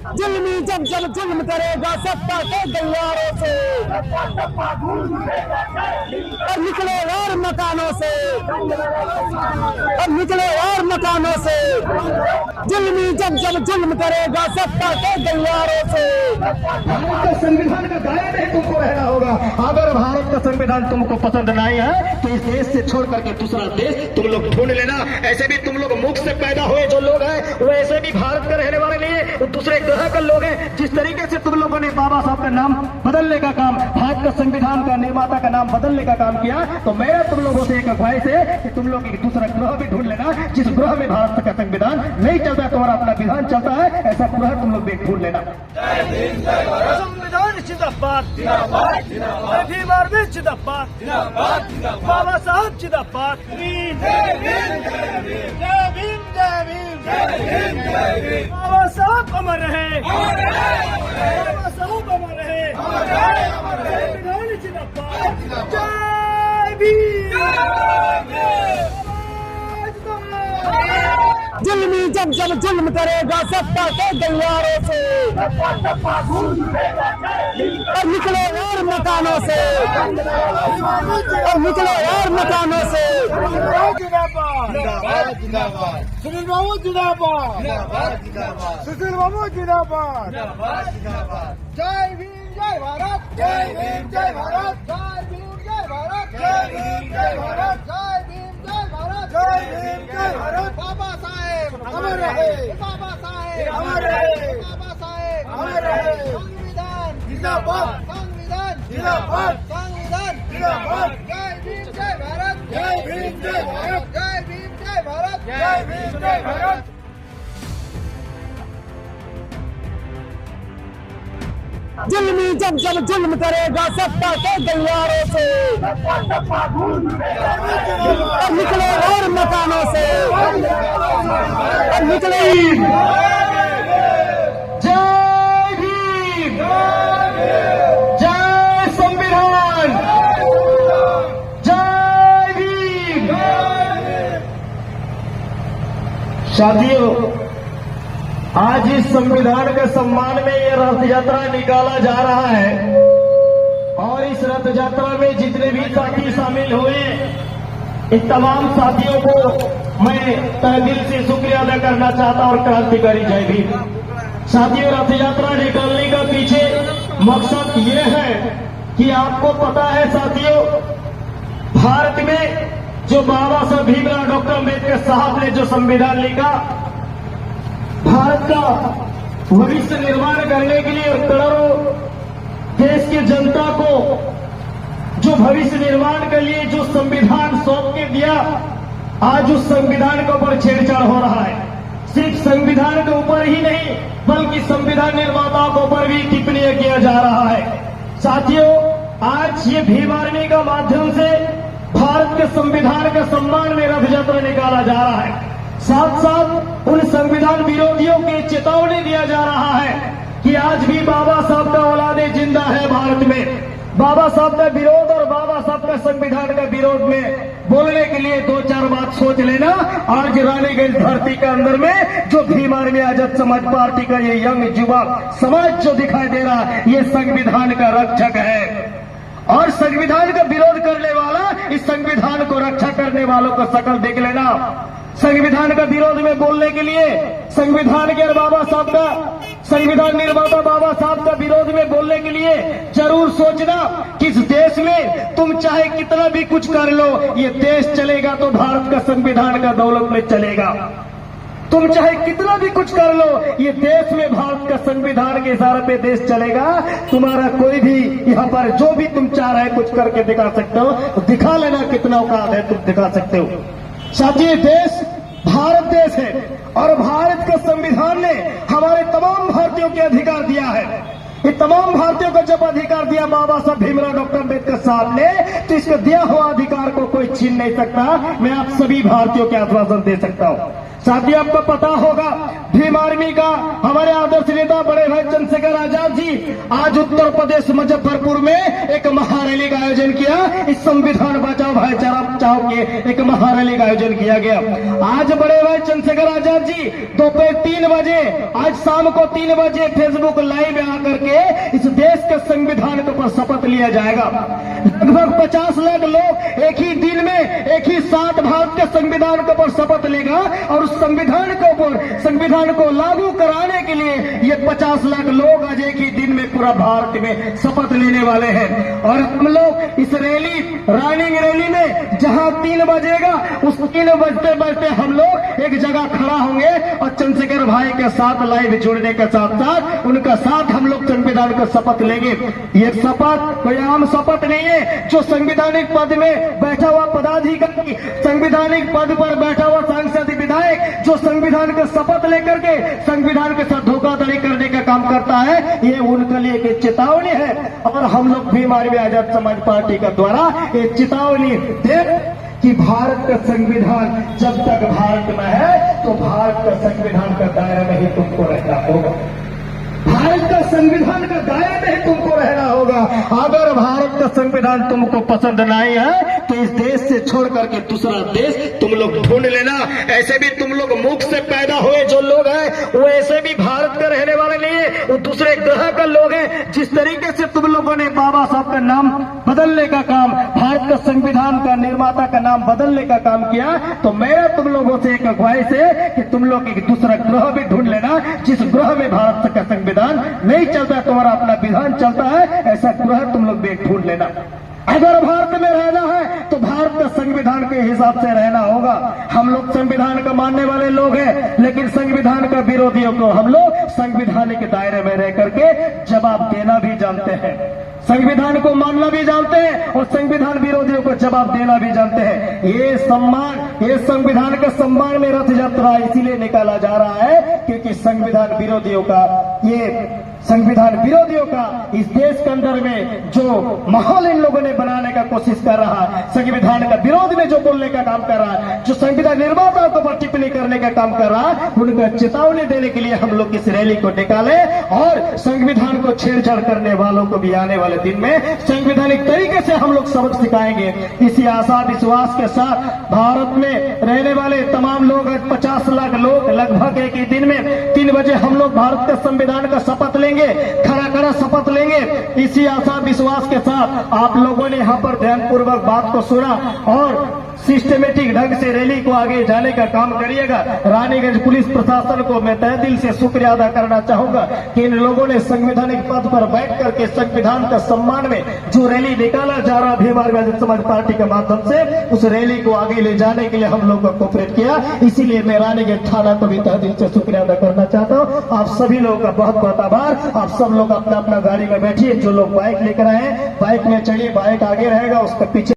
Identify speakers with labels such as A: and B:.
A: जुल्मी जब जब जुल्म करेगा सत्ता के गलियारों से और निकले और मकानों से और निकले और मकानों से जुल्मी जब जब जुल्म करेगा सत्ता के गलियारों से।
B: संविधान का दायरा नहीं तुमको रहना होगा। अगर भारत का संविधान तुमको पसंद नहीं है तो इस देश से छोड़ करके दूसरा देश तुम लोग ढूंढ लेना। ऐसे भी तुम लोग मुख से पैदा हुए जो लोग हैं वो ऐसे भी भारत का रहने वाले नहीं है, वो दूसरे ग्रह के लोग हैं। जिस तरीके से तुम लोगों ने बाबा साहब का नाम बदलने का काम, भारत का संविधान का निर्माता का नाम बदलने का काम किया, तो मेरा तुम लोगों से एक ख्वाहिश है कि तुम लोग एक दूसरा ग्रह भी ढूंढ लेना जिस ग्रह में भारत का संविधान नहीं चलता, तुम्हारा अपना विधान चलता है, ऐसा ग्रह तुम लोग भी ढूंढ लेना।
C: संविधान जिंदाबाद, भीम आर्मी जिंदाबाद, बाबा साहब जिंदाबाद, जय भीम जय भीम जय भीम, बाबा साहब अमर रहे, बाबा साहब अमर रहे, संविधान जिंदाबाद, जय भीम।
A: जुल्मी जब जब जुल्म करेगा सत्ता के गलियारों से और निकले और मकानों से और निकले और मकानों से।
C: सुनील बाबू जिंदाबाद, सुशील बाबू जिंदाबाद, जय भीम जय भारत, जय भीम जय भारत, जय भीम जय भारत, जय भीम जय भारत, जय भीम जय भारत, जय भीम जय भारत। बाबा साहेब अमर रहे, बाबा साहेब अमर रहे, बाबा साहेब अमर रहे। संविधान जिंदाबाद, संविधान जिंदाबाद, संविधान जिंदाबाद, जय भीम जय भारत, जय भीम जय भारत, जय भीम जय भारत, जय भीम जय भारत।
A: जुल्मी जब जब जुल्म करेगा सत्ता के गलियारों से और निकले और मकानों से और निकले।
B: जय भीम, जय संविधान, जय भीम। साथियों, आज इस संविधान के सम्मान में ये रथ यात्रा निकाला जा रहा है और इस रथ यात्रा में जितने भी साथी शामिल हुए इन तमाम साथियों को मैं तहे दिल से शुक्रिया अदा करना चाहता और क्रांतिकारी जय भीम। साथियों, रथ यात्रा निकालने का पीछे मकसद ये है कि आपको पता है साथियों, भारत में जो बाबा साहब भीमराव डॉक्टर अम्बेडकर साहब ने जो संविधान लिखा, भारत का भविष्य निर्माण करने के लिए और करोड़ों देश की जनता को जो भविष्य निर्माण के लिए जो संविधान सौंप के दिया, आज उस संविधान के ऊपर छेड़छाड़ हो रहा है। सिर्फ संविधान के ऊपर ही नहीं बल्कि संविधान निर्माताओं के ऊपर भी टिप्पणी किया जा रहा है। साथियों, आज ये भीम आर्मी का माध्यम से भारत के संविधान के सम्मान में रथ यात्रा निकाला जा रहा है। साथ साथ उन संविधान विरोधियों की चेतावनी दिया जा रहा है कि आज भी बाबा साहब का औलादे जिंदा है भारत में। बाबा साहब का विरोध और बाबा साहब का संविधान का विरोध में बोलने के लिए दो चार बात सोच लेना। आज रानीगंज धरती के अंदर में जो भीम आर्मी आजाद समाज पार्टी का ये यंग युवा समाज जो दिखाई दे रहा है, ये संविधान का रक्षक है और संविधान का विरोध करने वाला इस संविधान को रक्षा करने वालों को शकल देख लेना। संविधान का विरोध में बोलने के लिए संविधान के बाबा साहब का, संविधान निर्माता बाबा साहब का विरोध में बोलने के लिए जरूर सोचना कि इस देश में तुम चाहे कितना भी कुछ कर लो, ये देश चलेगा तो भारत का संविधान का दौलत में चलेगा। तुम चाहे कितना भी कुछ कर लो, ये देश में भारत का संविधान के इशारे पे देश चलेगा। तुम्हारा कोई भी यहाँ पर जो भी तुम चाह रहे कुछ करके दिखा सकते हो, तो दिखा लेना कितना औकात है, तुम दिखा सकते हो। साथियों, देश भारत देश है और भारत का संविधान ने हमारे तमाम भारतीयों के अधिकार दिया है। ये तमाम भारतीयों को जब अधिकार दिया बाबा साहब भीमराव डॉक्टर अम्बेडकर साहब ने, तो इसको दिया हुआ अधिकार को कोई छीन नहीं सकता। मैं आप सभी भारतीयों के आश्वासन दे सकता हूँ। साथियों, आपको पता होगा भीम आर्मी का हमारे आदर्श नेता बड़े भाई चंद्रशेखर आजाद जी आज उत्तर प्रदेश मुजफ्फरपुर में एक महारैली का आयोजन किया। इस संविधान बचाओ भाईचारा बचाओ के एक महारैली का आयोजन किया गया। आज बड़े भाई चंद्रशेखर आजाद जी दोपहर 3 बजे, आज शाम को 3 बजे फेसबुक लाइव आकर के इस देश के संविधान के ऊपर शपथ लिया जाएगा। लगभग 50 लाख लोग एक ही दिन में एक ही साथ भारत के संविधान के ऊपर शपथ लेगा और उस संविधान के ऊपर संविधान को लागू कराने के लिए ये 50 लाख लोग आज एक ही दिन में पूरा भारत में शपथ लेने वाले हैं। और हम लोग इस रैली रनिंग रैली में जहां 3 बजेगा उस 3 बजते बजते हम लोग एक जगह खड़ा होंगे और चंद्रशेखर भाई के साथ लाइव जुड़ने के साथ साथ उनका साथ हम लोग संविधान का शपथ लेंगे। ये शपथ कोई आम शपथ नहीं है। जो संवैधानिक पद में बैठा हुआ पदाधिकारी, संवैधानिक पद पर बैठा हुआ सांसद विधायक जो संविधान का शपथ लेकर के संविधान के साथ धोखाधड़ी करने का काम करता है, ये उनके लिए एक चेतावनी है। और हम लोग भीम आर्मी आजाद समाज पार्टी का द्वारा ये चेतावनी दे कि भारत का संविधान जब तक भारत में है तो भारत का संविधान का दायरे में ही तुमको रहना होगा। भारत का संविधान का दायरे में ही तुमको रहना होगा। अगर भारत का संविधान तुमको पसंद नहीं है तो इस देश से छोड़ करके दूसरा देश तुम लोग ढूंढ लेना। ऐसे भी तुम लोग मुख से पैदा हुए जो लोग हैं वो ऐसे भी भारत का रहने वाले नहीं है, वो दूसरे ग्रह का लोग हैं। जिस तरीके से तुम लोगों ने बाबा साहब का नाम बदलने का काम, भारत का संविधान का निर्माता का नाम बदलने का काम किया, तो मेरा तुम लोगों से एक ख्वाहिश है कि तुम लोग एक दूसरा ग्रह भी ढूंढ लेना जिस ग्रह में भारत का संविधान नहीं चलता, तुम्हारा अपना विधान चलता है, ऐसा ग्रह तुम लोग भी ढूंढ लेना। अगर भारत में रहना है तो भारत का संविधान के हिसाब से रहना होगा। हम लोग संविधान का मानने वाले लोग हैं, लेकिन संविधान का विरोधियों को हम लोग संवैधानिक दायरे में रह करके जवाब देना भी जानते हैं, संविधान को मानना भी जानते हैं और संविधान विरोधियों को जवाब देना भी जानते हैं। ये सम्मान, ये संविधान के सम्मान में रथ यात्रा इसीलिए निकाला जा रहा है क्योंकि संविधान विरोधियों का, ये संविधान विरोधियों का इस देश के अंदर में जो माहौल इन लोगों ने बनाने का कोशिश कर रहा है, संविधान का विरोध में जो बोलने का काम कर रहा है, जो संविधान निर्माताओं को पर टिप्पणी करने का काम कर रहा है, उनका चेतावनी देने के लिए हम लोग इस रैली को निकाले और संविधान को छेड़छाड़ करने वालों को भी आने वाले दिन में संवैधानिक तरीके से हम लोग सबक सिखाएंगे। इसी आशा विश्वास के साथ भारत में रहने वाले तमाम लोग, 50 लाख लोग लगभग एक ही दिन में 3 बजे हम लोग भारत के संविधान का शपथ लेंगे, खरा शपथ लेंगे। इसी आशा विश्वास के साथ आप लोगों ने यहाँ पर ध्यानपूर्वक बात को सुना और सिस्टमेटिक ढंग से रैली को आगे जाने का काम करिएगा। रानीगंज पुलिस प्रशासन को मैं तहे दिल से शुक्रिया अदा करना चाहूंगा कि इन लोगों ने संवैधानिक पद पर बैठ करके संविधान का सम्मान में जो रैली निकाला जा रहा भीम आर्मी आजाद समाज पार्टी के माध्यम से, उस रैली को आगे ले जाने के लिए हम लोग को कोऑपरेट किया। इसीलिए मैं रानीगंज थाना को भी तहे दिल से शुक्रिया अदा करना चाहता हूँ। आप सभी लोगों का बहुत बहुत आभार। आप सब लोग अपना अपना गाड़ी में बैठिए, जो लोग बाइक लेकर आए बाइक में चढ़िए, बाइक आगे रहेगा, उसके पीछे